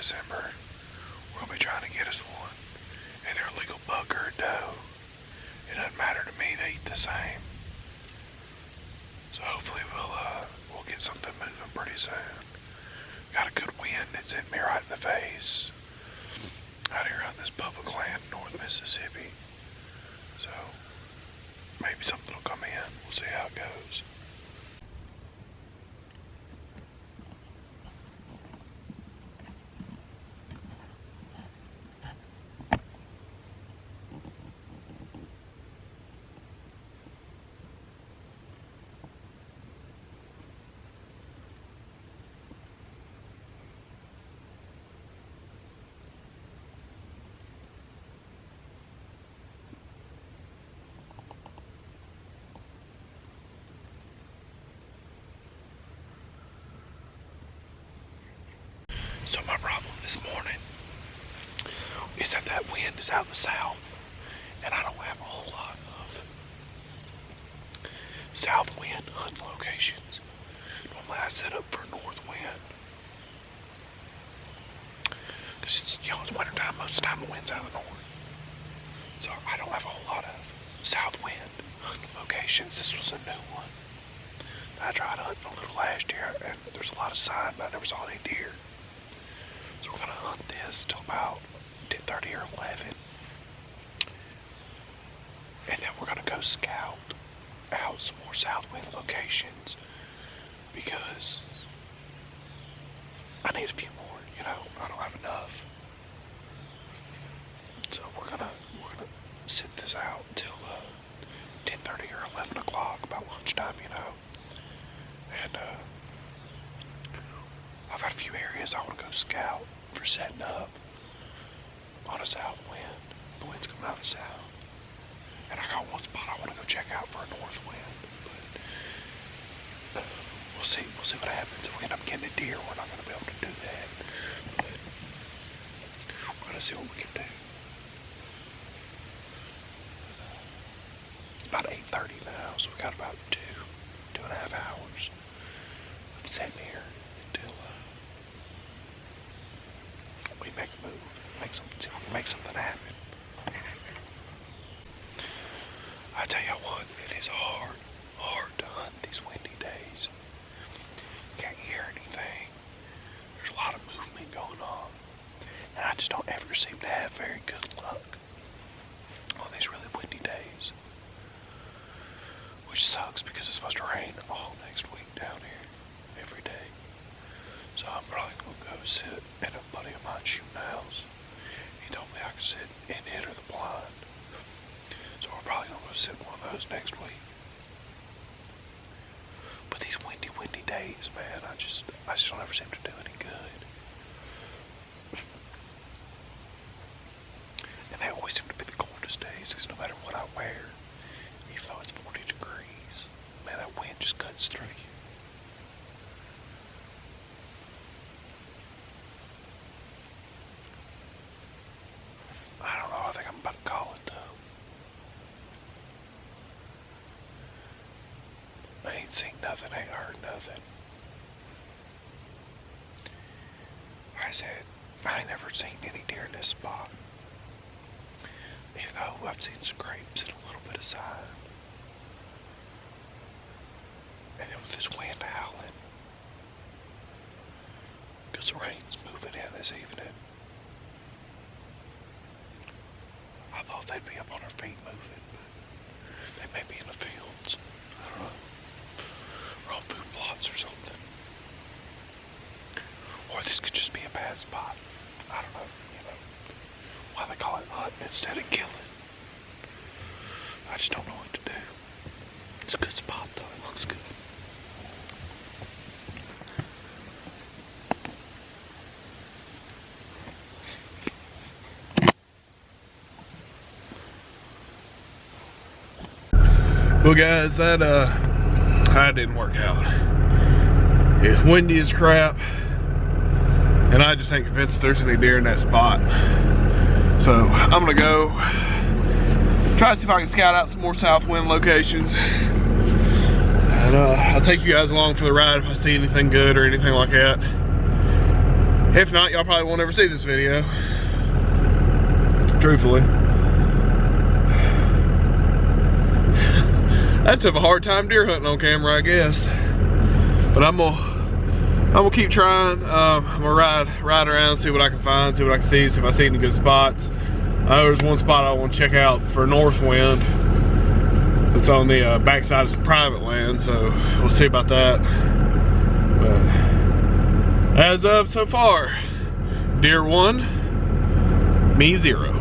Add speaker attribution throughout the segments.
Speaker 1: December, we're gonna be trying to get us one. And they're a legal buck or a doe. It doesn't matter to me, they eat the same. So hopefully we'll get something moving pretty soon. Got a good wind that's hitting me right in the face. Out here on this public land in North Mississippi. So maybe something will come in. We'll see how it goes. So my problem this morning is that wind is out of the south, and I don't have a whole lot of south wind hunting locations. Normally I set up for north wind, because it's, it's winter time. Most of the time the wind's out of the north. So I don't have a whole lot of south wind hunting locations. This was a new one. I tried hunting a little last year, and there's a lot of sign, but I never saw any deer. So we're gonna hunt this till about 10:30 or 11. And then we're gonna go scout out some more south wind locations, because I need a few more, I don't have enough. So we're gonna sit this out till 10:30 or 11 o'clock, about lunchtime, And I've got a few areas I want to go scout for setting up on a south wind. The wind's coming out of the south. And I got one spot I want to go check out for a north wind. But we'll see what happens. If we end up getting a deer, we're not going to be able to do that. But we're going to see what we can do. It's about 8:30 now, so we got about 2.5 hours. I'm sitting here until we make a move, see if we can make something happen. I tell you what, it is hard to hunt these windy days. Can't hear anything. There's a lot of movement going on, and I just don't ever seem to have very good luck on these really windy days. Which sucks, because it's supposed to rain all next week down here, every day. So I'm probably going to go sit at a buddy of mine shooting house. He told me I could sit in it or the blind. So we're probably going to go sit in one of those next week. But these windy days, man, I just don't ever seem to do any good. And they always seem to be the coldest days, because no matter what I wear, even though it's 40 degrees, man, that wind just cuts through you. I don't know, I think I'm about to call it though. I ain't seen nothing, ain't heard nothing. Like I said, I ain't never seen any deer in this spot. Even though I've seen scrapes and a little bit of sign. And then with this wind howling, because the rain's moving in this evening, I thought they'd be up on their feet moving, but they may be in the fields. I don't know. Or on food plots or something. Or this could just be a bad spot. I don't know, why they call it hunting instead of killing. I just don't know what to do. It's a good spot though, it looks good. Well guys, that didn't work out. It's windy as crap, and I just ain't convinced there's any deer in that spot. So I'm gonna go try to see if I can scout out some more south wind locations. And I'll take you guys along for the ride if I see anything good or anything like that.
Speaker 2: If not, y'all probably won't ever see this video. Truthfully. I'd have a hard time deer hunting on camera, I guess. But I'm gonna keep trying. I'm gonna ride around, see what I can find, see what I can see if I see any good spots. I know there's one spot I want to check out for north wind. It's on the backside of some private land, so we'll see about that. But as of so far, deer 1, me 0.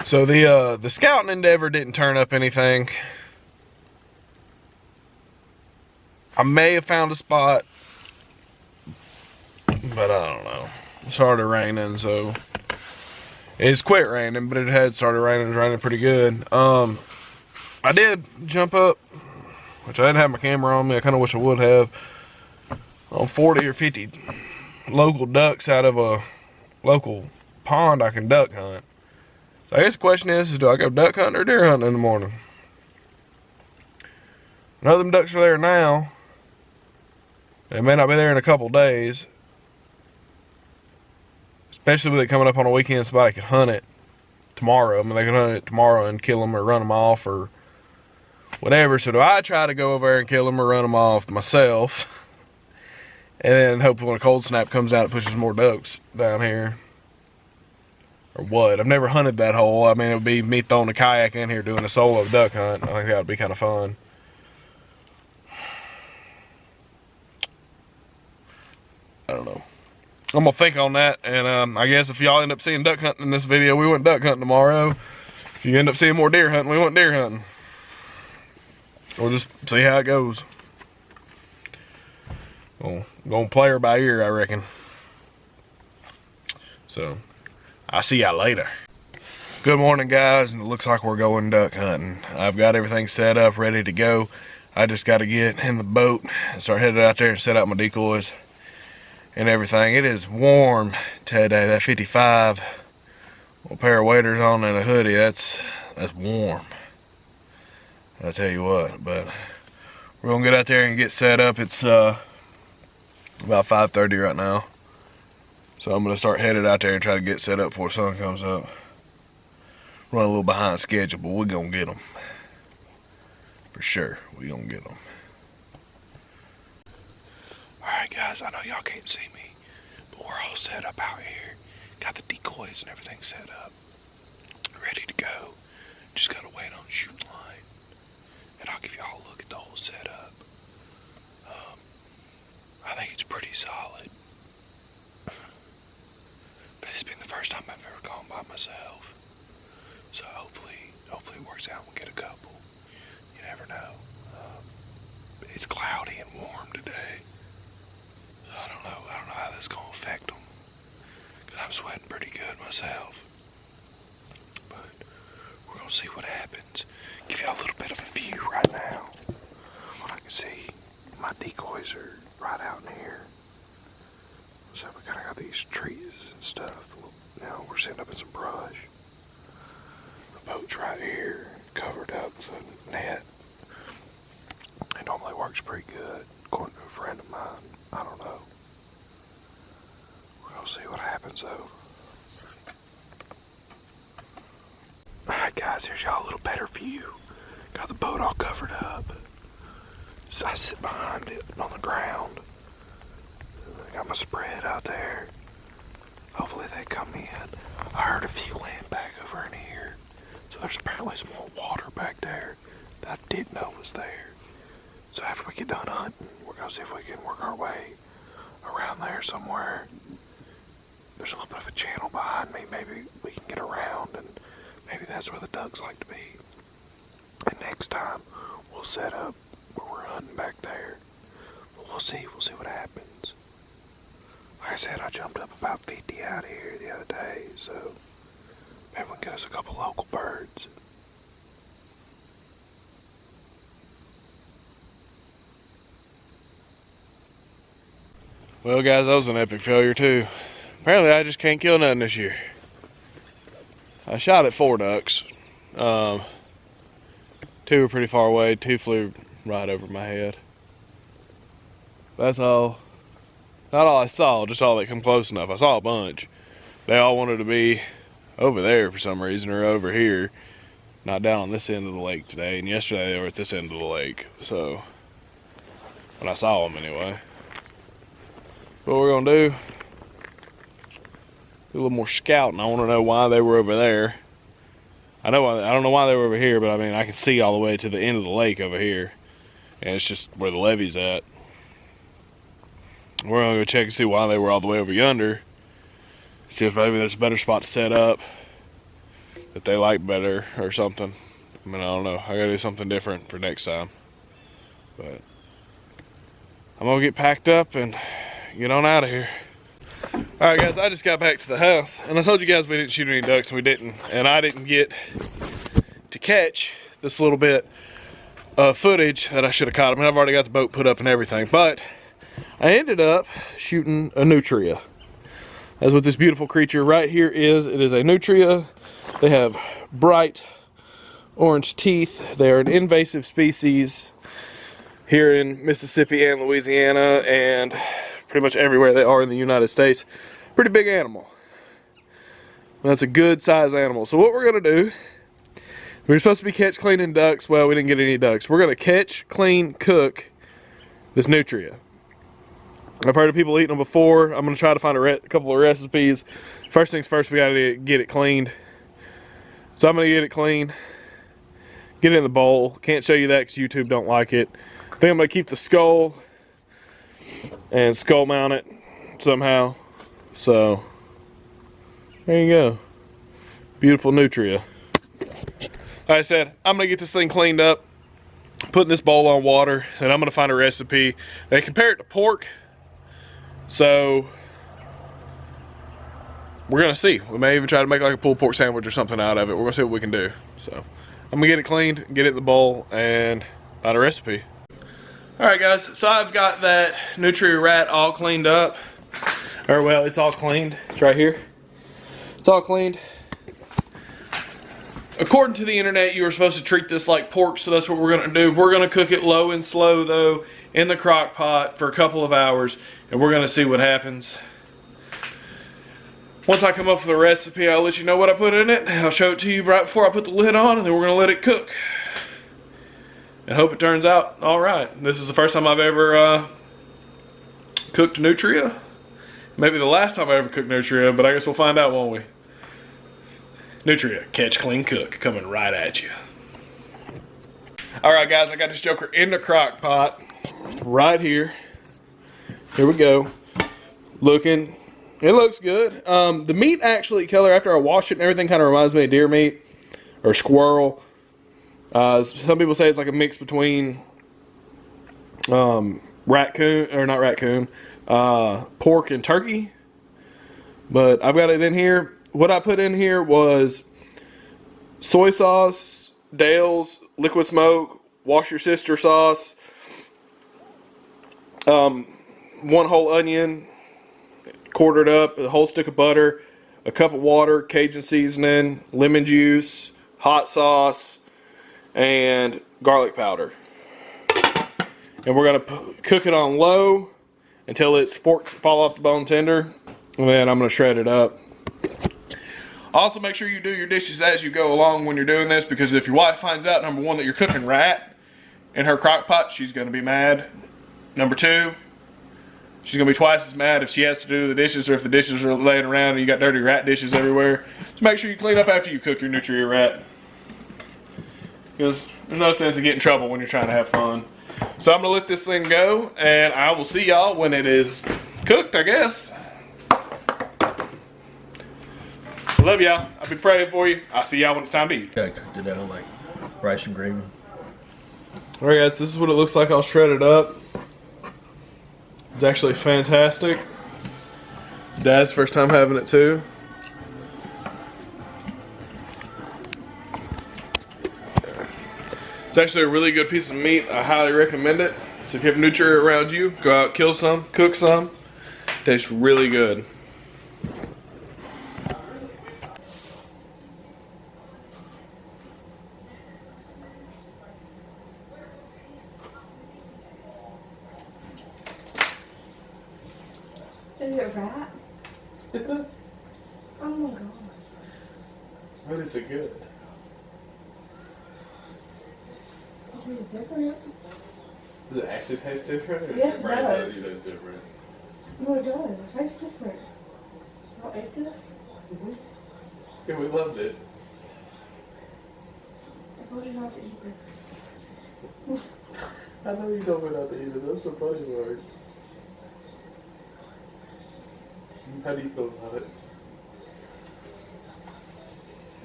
Speaker 2: So the scouting endeavor didn't turn up anything. I may have found a spot, but I don't know. It started raining, so it's quit raining, but it had started raining. It was raining pretty good. I did jump up, which I didn't have my camera on me. I kind of wish I would have, on 40 or 50 local ducks out of a local pond I can duck hunt. So I guess the question is do I go duck hunting or deer hunting in the morning? I know them ducks are there now. They may not be there in a couple days. Especially with it coming up on a weekend, somebody could hunt it tomorrow. I mean, they could hunt it tomorrow and kill them or run them off or whatever. So do I try to go over there and kill them or run them off myself? And then hopefully when a cold snap comes out, it pushes more ducks down here. Or what? I've never hunted that hole. I mean, it would be me throwing a kayak in here doing a solo duck hunt. I think that would be kind of fun. I don't know. I'm gonna think on that, and I guess if y'all end up seeing duck hunting in this video, we went duck hunting tomorrow. If you end up seeing more deer hunting, we went deer hunting. We'll just see how it goes. Well, gonna play her by ear, I reckon. So, I'll see y'all later. Good morning, guys, and it looks like we're going duck hunting. I've got everything set up, ready to go. I just got to get in the boat and start headed out there and set out my decoys and everything. It is warm today. That 55, a pair of waders on and a hoodie, that's warm. I'll tell you what, but we're gonna get out there and get set up. It's about 5:30 right now. So I'm gonna start headed out there and try to get set up before the sun comes up. Run a little behind schedule, but we're gonna get them. For sure, we're gonna get them.
Speaker 1: Alright guys, I know y'all can't see me, but we're all set up out here. Got the decoys and everything set up. Ready to go. Just gotta wait on shooting line. And I'll give y'all a look at the whole setup. I think it's pretty solid. But it's been the first time I've ever gone by myself. So hopefully it works out and we get a couple. You never know. It's cloudy and warm today. So I don't know how that's gonna affect them. Cause I'm sweating pretty good myself. But we're gonna see what happens. Give y'all a little bit of a view right now. What I can see, my decoys are right out in here. So we kinda got these trees and stuff. Now we're sitting up in some brush. The boat's right here, covered up with a net. It normally works pretty good, according to a friend of mine. I don't know. We're gonna see what happens though. Alright guys, here's y'all a little better view. Got the boat all covered up. So I sit behind it on the ground. I got my spread out there. Hopefully they come in. I heard a few land back over in here. So there's apparently some more water back there that I didn't know was there. So after we get done hunting, we're gonna see if we can work our way around there somewhere. There's a little bit of a channel behind me. Maybe we can get around and maybe that's where the ducks like to be. And next time we'll set up where we're hunting back there. But we'll see what happens. Like I said, I jumped up about 50 out here the other day, so maybe we can get us a couple local birds.
Speaker 2: Well guys, that was an epic failure too. Apparently I just can't kill nothing this year. I shot at 4 ducks. 2 were pretty far away, 2 flew right over my head. That's all. Not all I saw, just all that come close enough. I saw a bunch. They all wanted to be over there for some reason, or over here. Not down on this end of the lake today. And yesterday they were at this end of the lake. So, when I saw them anyway. What we're gonna do a little more scouting. I want to know why they were over there. I don't know why they were over here, but I mean I can see all the way to the end of the lake over here, and it's just where the levee's at. We're gonna go check and see why they were all the way over yonder. See if maybe there's a better spot to set up that they like better or something. I mean, I don't know. I gotta do something different for next time. But I'm gonna get packed up and get on out of here. Alright guys, I just got back to the house, and I told you guys we didn't shoot any ducks, and we didn't. And I didn't get to catch this little bit of footage that I should have caught. I mean, I've already got the boat put up and everything, but I ended up shooting a Nutria. That's what this beautiful creature right here is. It is a Nutria. They have bright orange teeth. They are an invasive species here in Mississippi and Louisiana, and pretty much everywhere they are in the United States. Pretty big animal. That's a good size animal. So what we're gonna do, we were supposed to be catch, cleaning ducks. Well, we didn't get any ducks. We're gonna catch, clean, cook this Nutria. I've heard of people eating them before. I'm gonna try to find a couple of recipes. First things first, we gotta get it cleaned. So I'm gonna get it clean, get it in the bowl. Can't show you that because YouTube don't like it. I think I'm gonna keep the skull and skull mount it somehow. So there you go, beautiful Nutria. Like I said, I'm gonna get this thing cleaned up, putting this bowl on water, and I'm gonna find a recipe. They compare it to pork, so we're gonna see. We may even try to make like a pulled pork sandwich or something out of it. We're gonna see what we can do. So I'm gonna get it cleaned, get it in the bowl, and find a recipe. Alright guys, so I've got that Nutria rat all cleaned up. Or well, it's all cleaned. It's right here. It's all cleaned. According to the internet, you were supposed to treat this like pork, so that's what we're gonna do. We're gonna cook it low and slow though in the crock pot for a couple of hours, and we're gonna see what happens. Once I come up with a recipe, I'll let you know what I put in it. I'll show it to you right before I put the lid on, and then we're gonna let it cook. And hope it turns out all right. This is the first time I've ever cooked Nutria. Maybe the last time I ever cooked Nutria, but I guess we'll find out, won't we? Nutria, catch, clean, cook, coming right at you. All right, guys, I got this joker in the crock pot right here. Here we go. It looks good. The meat actually, color after I wash it and everything, kind of reminds me of deer meat or squirrel. Some people say it's like a mix between raccoon, or not raccoon, pork and turkey. But I've got it in here. What I put in here was soy sauce, Dale's, liquid smoke, wash your sister sauce, one whole onion, quartered up, a whole stick of butter, a cup of water, Cajun seasoning, lemon juice, hot sauce, and garlic powder. And we're gonna cook it on low until its forks fall off the bone tender, and then I'm gonna shred it up. Also, make sure you do your dishes as you go along when you're doing this, because if your wife finds out, number one, that you're cooking rat in her crock pot, she's gonna be mad. Number two, she's gonna be twice as mad if she has to do the dishes, or if the dishes are laying around and you got dirty rat dishes everywhere. So make sure you clean up after you cook your Nutria rat, because there's no sense in getting in trouble when you're trying to have fun. So I'm gonna let this thing go, and I will see y'all when it is cooked, I guess. Love y'all. I'll be praying for you. I'll see y'all when it's time to eat.
Speaker 3: I cooked it out like rice and gravy.
Speaker 2: Alright guys, this is what it looks like all shredded up. It's actually fantastic. It's Dad's first time having it too. It's actually a really good piece of meat. I highly recommend it. So if you have Nutria around you, go out, kill some, cook some. Tastes really good.
Speaker 4: Oh my god.
Speaker 2: What is it good?
Speaker 4: It's different.
Speaker 2: Does it actually taste different? Or
Speaker 4: Yes, it
Speaker 2: Brand
Speaker 4: does.
Speaker 2: tells you it's different.
Speaker 4: No, it does. It tastes different. I'll eat this.
Speaker 2: Yeah, we loved it.
Speaker 4: I told you not to eat this.
Speaker 2: I know you told me not to eat it. That's a funny word. How do you feel about it?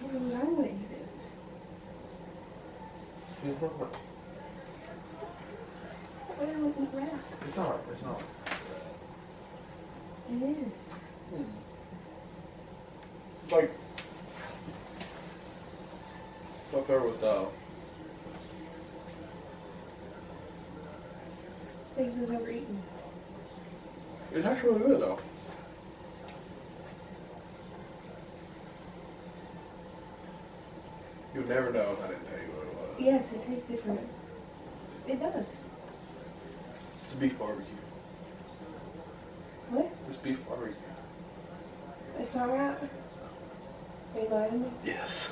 Speaker 4: I'm gonna eat it. Why don't I eat rat?
Speaker 2: It's not. It's not.
Speaker 4: It is.
Speaker 2: Like, up there with
Speaker 4: Things I've never eaten.
Speaker 2: it's actually good though. You would never know if I didn't tell you what it was.
Speaker 4: Yes, it tastes different. It does.
Speaker 2: It's beef barbecue.
Speaker 4: What?
Speaker 2: It's beef barbecue.
Speaker 4: It's alright. Are you lying to me?
Speaker 2: Yes.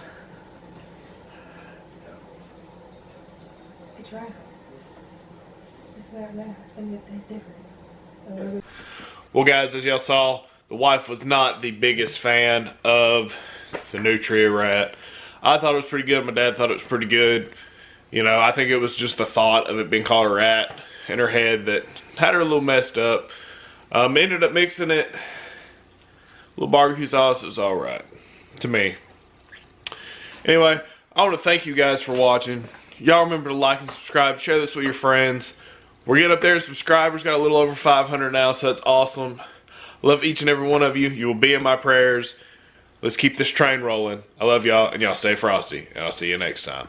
Speaker 4: It's right. It's not that. And it tastes different.
Speaker 2: Well, guys, as y'all saw, the wife was not the biggest fan of the Nutria rat. I thought it was pretty good. My dad thought it was pretty good. You know, I think it was just the thought of it being called a rat in her head that had her a little messed up. Ended up mixing it. A little barbecue sauce. It was all right to me. Anyway, I want to thank you guys for watching. Y'all remember to like and subscribe. Share this with your friends. We're getting up there to subscribers. Got a little over 500 now, so that's awesome. Love each and every one of you. You will be in my prayers. Let's keep this train rolling. I love y'all, and y'all stay frosty. And I'll see you next time.